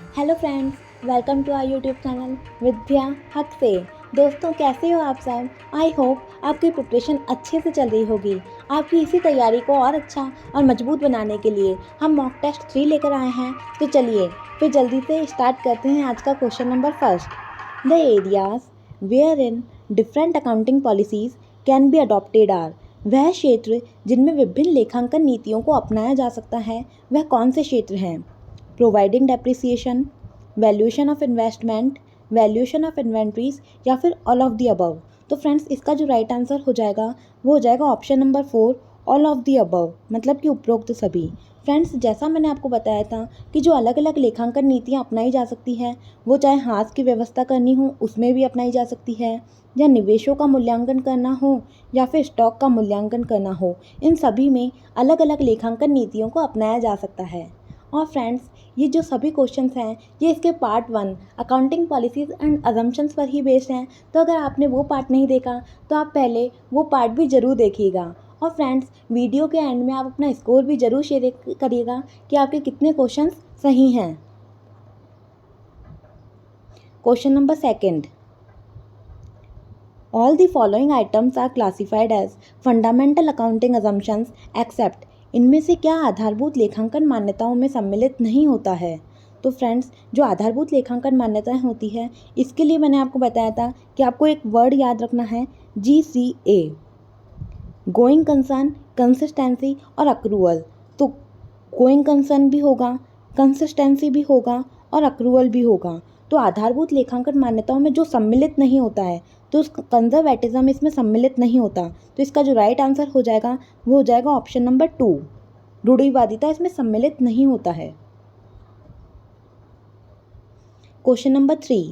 Hello friends, welcome to our YouTube channel Vidya Haq से। दोस्तों, कैसे हो आप सब? आई होप आपकी प्रिपरेशन अच्छे से चल रही होगी। आपकी इसी तैयारी को और अच्छा और मजबूत बनाने के लिए हम मॉक टेस्ट 3 लेकर आए हैं। तो चलिए फिर जल्दी से स्टार्ट करते हैं आज का question number first. The areas wherein different accounting policies can be adopted are. वह क्षेत्र जिनमें विभिन्न लेखांकन नीतियों को अपनाया जा सकता है वह कौन से क्षेत्र हैं? Providing depreciation, valuation of investment, valuation of inventories या फिर ऑल ऑफ द अबव। तो फ्रेंड्स, इसका जो राइट आंसर हो जाएगा वो हो जाएगा option number 4, all of the above, मतलब कि उपरोक्त सभी। फ्रेंड्स, जैसा मैंने आपको बताया था कि जो अलग अलग लेखांकन नीतियाँ अपनाई जा सकती हैं वो चाहे हाथ की व्यवस्था करनी हो उसमें भी अपनाई जा सकती है, या निवेशों का मूल्यांकन करना हो या फिर स्टॉक का मूल्यांकन करना हो, इन सभी में अलग अलग लेखांकन नीतियों को अपनाया जा सकता है। और फ्रेंड्स, ये जो सभी क्वेश्चंस हैं ये इसके part 1 accounting policies and assumptions पर ही बेस्ड हैं। तो अगर आपने वो पार्ट नहीं देखा तो आप पहले वो पार्ट भी ज़रूर देखिएगा। और फ्रेंड्स, वीडियो के एंड में आप अपना स्कोर भी ज़रूर शेयर करिएगा कि आपके कितने क्वेश्चंस सही हैं। Question number second. All the following items are classified as fundamental accounting assumptions except इनमें से क्या आधारभूत लेखांकन मान्यताओं में सम्मिलित नहीं होता है? तो फ्रेंड्स, जो आधारभूत लेखांकन मान्यताएं होती है इसके लिए मैंने आपको बताया था कि आपको एक वर्ड याद रखना है, GCA, गोइंग कंसर्न, कंसिस्टेंसी और अक्रूवल। तो गोइंग कंसर्न भी होगा, कंसिस्टेंसी भी होगा और अक्रूवल भी होगा। तो आधारभूत लेखांकन मान्यताओं में जो सम्मिलित नहीं होता है तो उस कंजर्वेटिज्म इसमें सम्मिलित नहीं होता। तो इसका जो राइट आंसर हो जाएगा वो हो जाएगा ऑप्शन नंबर 2, रूढ़िवादिता इसमें सम्मिलित नहीं होता है। Question number 3।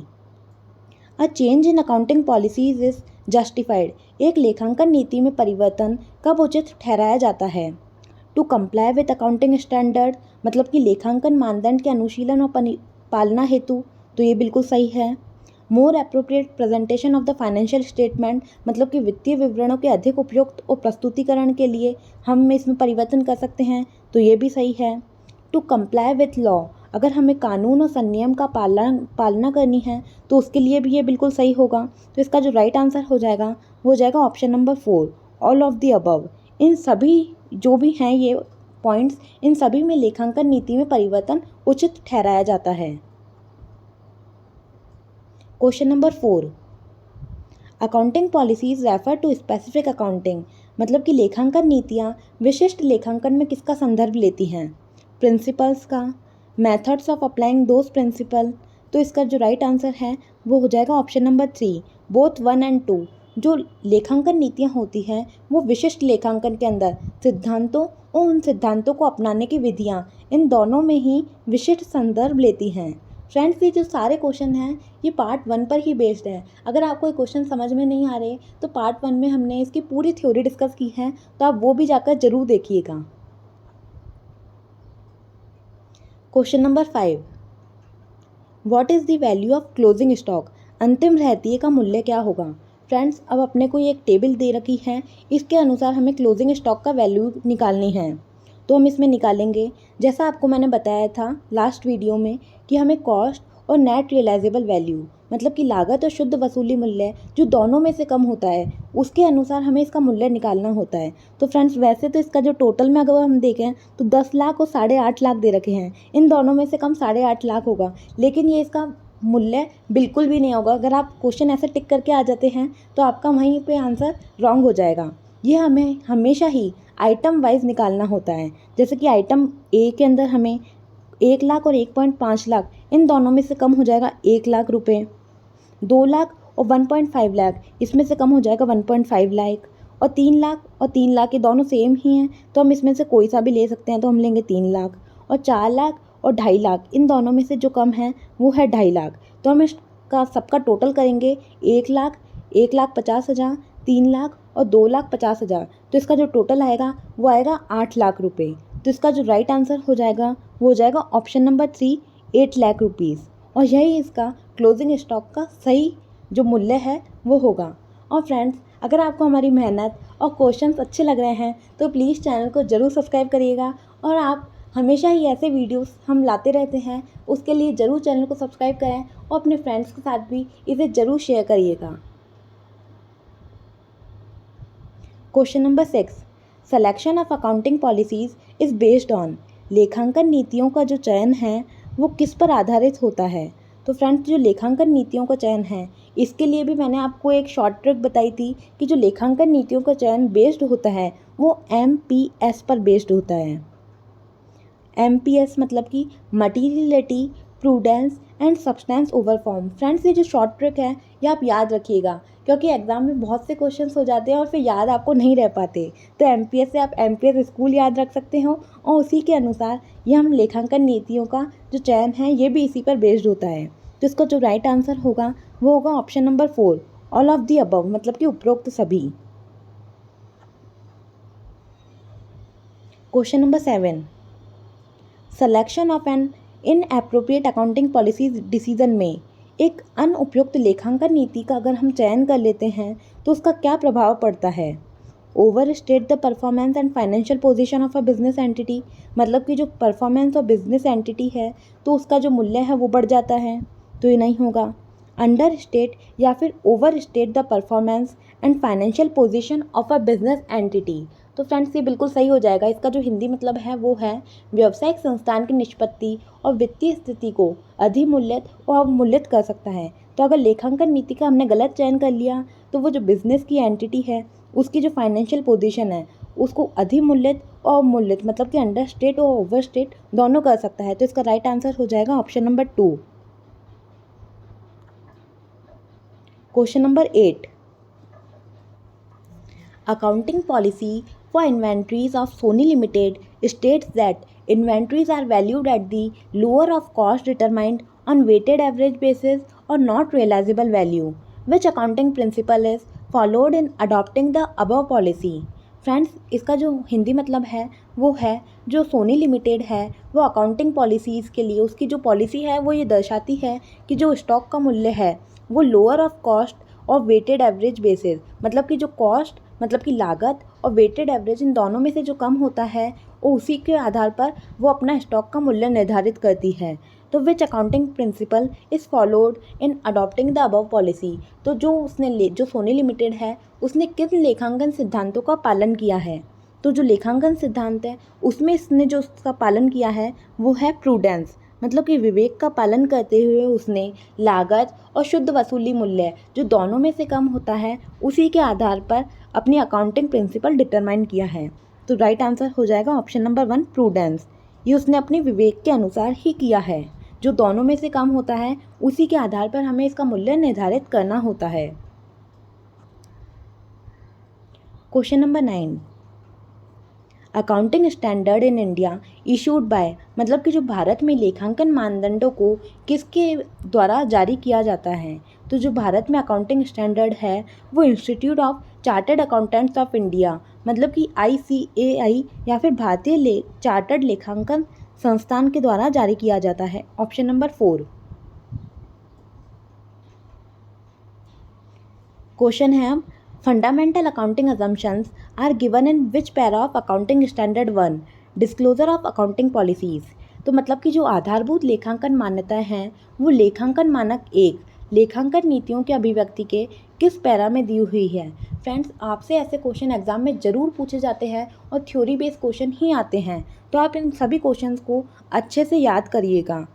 A change in accounting policies is justified. एक लेखांकन नीति में परिवर्तन कब उचित ठहराया जाता है? To comply with accounting standard, मतलब कि लेखांकन मानदंड के अनुशीलन और पालना हेतु, तो ये बिल्कुल सही है। More appropriate presentation of the financial statement, मतलब कि वित्तीय विवरणों के अधिक उपयुक्त और प्रस्तुतिकरण के लिए हम इसमें परिवर्तन कर सकते हैं, तो ये भी सही है। टू कंप्लाई विथ लॉ, अगर हमें कानून और संनियम का पालना करनी है तो उसके लिए भी ये बिल्कुल सही होगा। तो इसका जो राइट आंसर हो जाएगा वो हो जाएगा option number 4, all of the above. इन सभी जो भी हैं ये पॉइंट्स, इन सभी में लेखांकन नीति में परिवर्तन उचित ठहराया जाता है। Question number 4। Accounting policies refer to specific accounting, मतलब कि लेखांकन नीतियाँ विशिष्ट लेखांकन में किसका संदर्भ लेती हैं? प्रिंसिपल्स का, methods of applying those principle. तो इसका जो राइट आंसर है वो हो जाएगा ऑप्शन नंबर 3, बोथ 1 एंड 2। जो लेखांकन नीतियाँ होती हैं वो विशिष्ट लेखांकन के अंदर सिद्धांतों और उन सिद्धांतों को अपनाने की विधियाँ, इन दोनों में ही विशिष्ट संदर्भ लेती हैं। फ्रेंड्स, ये जो सारे क्वेश्चन हैं ये पार्ट 1 पर ही बेस्ड है। अगर आपको ये क्वेश्चन समझ में नहीं आ रहे तो पार्ट 1 में हमने इसकी पूरी थ्योरी डिस्कस की है, तो आप वो भी जाकर ज़रूर देखिएगा। Question number 5। What is the value of closing stock? अंतिम रहतिये का मूल्य क्या होगा? फ्रेंड्स, अब अपने को ये एक टेबल दे रखी है, इसके अनुसार हमें क्लोजिंग स्टॉक का वैल्यू निकालनी है। तो हम इसमें निकालेंगे, जैसा आपको मैंने बताया था लास्ट वीडियो में, कि हमें कॉस्ट और नेट रियलाइजेबल वैल्यू, मतलब कि लागत और शुद्ध वसूली मूल्य जो दोनों में से कम होता है उसके अनुसार हमें इसका मूल्य निकालना होता है। तो फ्रेंड्स, वैसे तो इसका जो टोटल में अगर हम देखें तो 10 लाख और 8.5 लाख दे रखे हैं, इन दोनों में से कम 8.5 लाख होगा, लेकिन ये इसका मूल्य बिल्कुल भी नहीं होगा। अगर आप क्वेश्चन ऐसे टिक करके आ जाते हैं तो आपका वहीं पे आंसर रॉन्ग हो जाएगा। ये हमें हमेशा ही आइटम वाइज निकालना होता है। जैसे कि आइटम ए के अंदर हमें 1 लाख और 1.5 लाख, इन दोनों में से कम हो जाएगा 1 लाख रुपए। 2 लाख और 1.5 लाख, इसमें से कम हो जाएगा 1.5 लाख। और 3 लाख ये दोनों सेम ही हैं, तो हम इसमें से कोई सा भी ले सकते हैं, तो हम लेंगे 3 लाख। और 4 लाख और 2.5 लाख, इन दोनों में से जो कम है वो है 2.5 लाख। तो हम इसका सबका टोटल करेंगे 1 लाख, 1,50,000, 3 लाख और 2,50,000। तो इसका जो टोटल आएगा वो आएगा 8 लाख रुपए। तो इसका जो राइट आंसर हो जाएगा वो हो जाएगा ऑप्शन नंबर 3, 8 लाख रुपीज़। और यही इसका क्लोजिंग स्टॉक का सही जो मूल्य है वो होगा। और फ्रेंड्स, अगर आपको हमारी मेहनत और क्वेश्चंस अच्छे लग रहे हैं तो प्लीज़ चैनल को ज़रूर सब्सक्राइब करिएगा, और आप हमेशा ही ऐसे वीडियोस हम लाते रहते हैं, उसके लिए ज़रूर चैनल को सब्सक्राइब करें और अपने फ्रेंड्स के साथ भी इसे ज़रूर शेयर करिएगा। Question number 6, selection of accounting policies is based on. लेखांकन नीतियों का जो चयन है वो किस पर आधारित होता है? तो फ्रेंड्स, जो लेखांकन नीतियों का चयन है, इसके लिए भी मैंने आपको एक शॉर्ट ट्रिक बताई थी कि जो लेखांकन नीतियों का चयन बेस्ड होता है वो MPS पर बेस्ड होता है। MPS मतलब कि materiality, prudence and substance over form. Friends, ये जो शॉर्ट ट्रिक है ये आप याद रखिएगा, क्योंकि एग्जाम में बहुत से क्वेश्चंस हो जाते हैं और फिर याद आपको नहीं रह पाते। तो MPS से आप MPS स्कूल याद रख सकते हो और उसी के अनुसार ये हम लेखांकन नीतियों का जो चयन है ये भी इसी पर बेस्ड होता है। तो इसका जो राइट आंसर होगा वो होगा option number 4, all of the above, मतलब कि उपरोक्त सभी। Question number 7, selection of an inappropriate accounting policies decision में। एक अनुपयुक्त लेखांकन नीति का अगर हम चयन कर लेते हैं तो उसका क्या प्रभाव पड़ता है? Over state the performance and financial position of a business entity, मतलब कि जो परफॉर्मेंस ऑफ बिजनेस एंटिटी है तो उसका जो मूल्य है वो बढ़ जाता है, तो ये नहीं होगा। अंडर स्टेट या फिर over state the performance and financial position of a business entity. तो फ्रेंड्स, ये बिल्कुल सही हो जाएगा। इसका जो हिंदी मतलब है वो है व्यावसायिक संस्थान की निष्पत्ति और वित्तीय स्थिति को अधिमूल्यित और अवमूल्यित कर सकता है। तो अगर लेखांकन नीति का हमने गलत चयन कर लिया तो वो जो बिजनेस की एंटिटी है उसकी जो फाइनेंशियल पोजीशन है उसको अधिमूल्यित और अवमूल्यित, मतलब कि अंडर स्टेट और ओवर स्टेट दोनों कर सकता है। तो इसका राइट आंसर हो जाएगा option number 2। Question number 8, accounting policy for inventories of Sony Limited states that inventories are valued at the lower of cost determined on weighted average basis or not realizable value. Which accounting principle is followed in adopting the above policy? Friends, इसका जो हिंदी मतलब है वो है जो Soni limited है वो accounting policies के लिए उसकी जो पॉलिसी है वो ये दर्शाती है कि जो स्टॉक का मूल्य है वो लोअर ऑफ कॉस्ट और वेटेड एवरेज बेसिस, मतलब कि जो कॉस्ट मतलब कि लागत और वेटेड एवरेज इन दोनों में से जो कम होता है वो उसी के आधार पर वो अपना स्टॉक का मूल्य निर्धारित करती है। तो which accounting principle is followed in adopting the above policy. तो जो सोनी लिमिटेड है उसने किन लेखांकन सिद्धांतों का पालन किया है? तो जो लेखांकन सिद्धांत है उसमें इसने जो उसका पालन किया है वो है प्रूडेंस, मतलब कि विवेक का पालन करते हुए उसने लागत और शुद्ध वसूली मूल्य जो दोनों में से कम होता है उसी के आधार पर अपनी अकाउंटिंग प्रिंसिपल डिटरमाइन किया है। तो राइट आंसर हो जाएगा ऑप्शन नंबर 1, प्रूडेंस। ये उसने अपने विवेक के अनुसार ही किया है, जो दोनों में से कम होता है उसी के आधार पर हमें इसका मूल्य निर्धारित करना होता है। Question number 9, accounting standard in India issued by, मतलब कि जो भारत में लेखांकन मानदंडों को किसके द्वारा जारी किया जाता है? तो जो भारत में अकाउंटिंग स्टैंडर्ड है वो institute of chartered accountants of India, मतलब कि ICAI या फिर भारतीय चार्टर्ड लेखांकन संस्थान के द्वारा जारी किया जाता है। Option number 4। क्वेश्चन है अब, fundamental accounting assumptions are given in which para of accounting standard 1, disclosure of accounting policies. तो मतलब कि जो आधारभूत लेखांकन मान्यताएं हैं वो लेखांकन मानक 1 लेखांकन नीतियों की अभिव्यक्ति के किस पैरा में दी हुई है? फ्रेंड्स, आपसे ऐसे क्वेश्चन एग्जाम में ज़रूर पूछे जाते हैं और थ्योरी बेस्ड क्वेश्चन ही आते हैं, तो आप इन सभी क्वेश्चंस को अच्छे से याद करिएगा।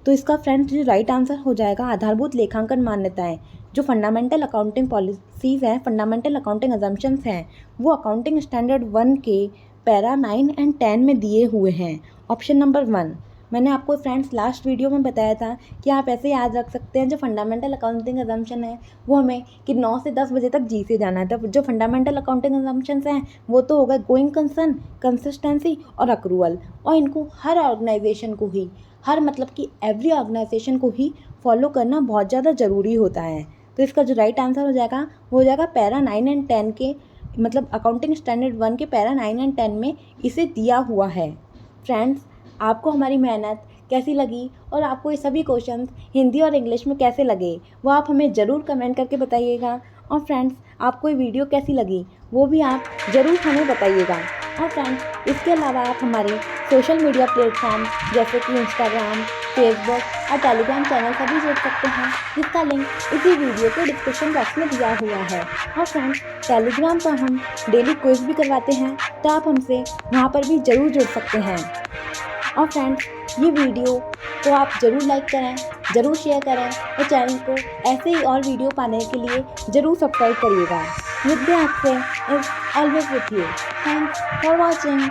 तो इसका फ्रेंड्स जो राइट आंसर हो जाएगा आधारभूत लेखांकन मान्यताएं, जो फंडामेंटल अकाउंटिंग पॉलिसीज़ हैं, फंडामेंटल अकाउंटिंग अजम्पशंस हैं, वो अकाउंटिंग स्टैंडर्ड 1 के पैरा 9 एंड 10 में दिए हुए हैं। Option number 1। मैंने आपको फ्रेंड्स लास्ट वीडियो में बताया था कि आप ऐसे याद रख सकते हैं, जो फंडामेंटल अकाउंटिंग अजम्पशन है वो हमें कि 9 से 10 बजे तक जी से जाना है। तो जो फंडामेंटल अकाउंटिंग अजम्पशंस हैं वो तो होगा गोइंग कंसर्न, कंसिस्टेंसी और अक्रूवल, और इनको हर ऑर्गेनाइजेशन को ही मतलब कि एवरी ऑर्गेनाइजेशन को ही फॉलो करना बहुत ज़्यादा ज़रूरी होता है। तो इसका जो राइट आंसर हो जाएगा वो हो जाएगा पैरा 9 एंड 10 के, मतलब अकाउंटिंग स्टैंडर्ड 1 के पैरा 9 एंड 10 में इसे दिया हुआ है। फ्रेंड्स, आपको हमारी मेहनत कैसी लगी और आपको ये सभी क्वेश्चंस हिंदी और इंग्लिश में कैसे लगे वो आप हमें ज़रूर कमेंट करके बताइएगा। और फ्रेंड्स, आपको ये वीडियो कैसी लगी वो भी आप ज़रूर हमें बताइएगा। और फ्रेंड्स, इसके अलावा आप हमारे सोशल मीडिया प्लेटफॉर्म जैसे कि इंस्टाग्राम, फेसबुक और टेलीग्राम चैनल से भी जुड़ सकते हैं, जिसका लिंक इसी वीडियो के डिस्क्रिप्शन बॉक्स में दिया हुआ है। और फ्रेंड्स, टेलीग्राम पर हम डेली क्विज भी करवाते हैं, तो आप हमसे वहाँ पर भी ज़रूर जुड़ सकते हैं। और फ्रेंड्स, ये वीडियो को आप ज़रूर लाइक करें, ज़रूर शेयर करें और चैनल को ऐसे ही और वीडियो पाने के लिए ज़रूर सब्सक्राइब करिएगा। विद्या आपसे is always with you. Thanks for watching.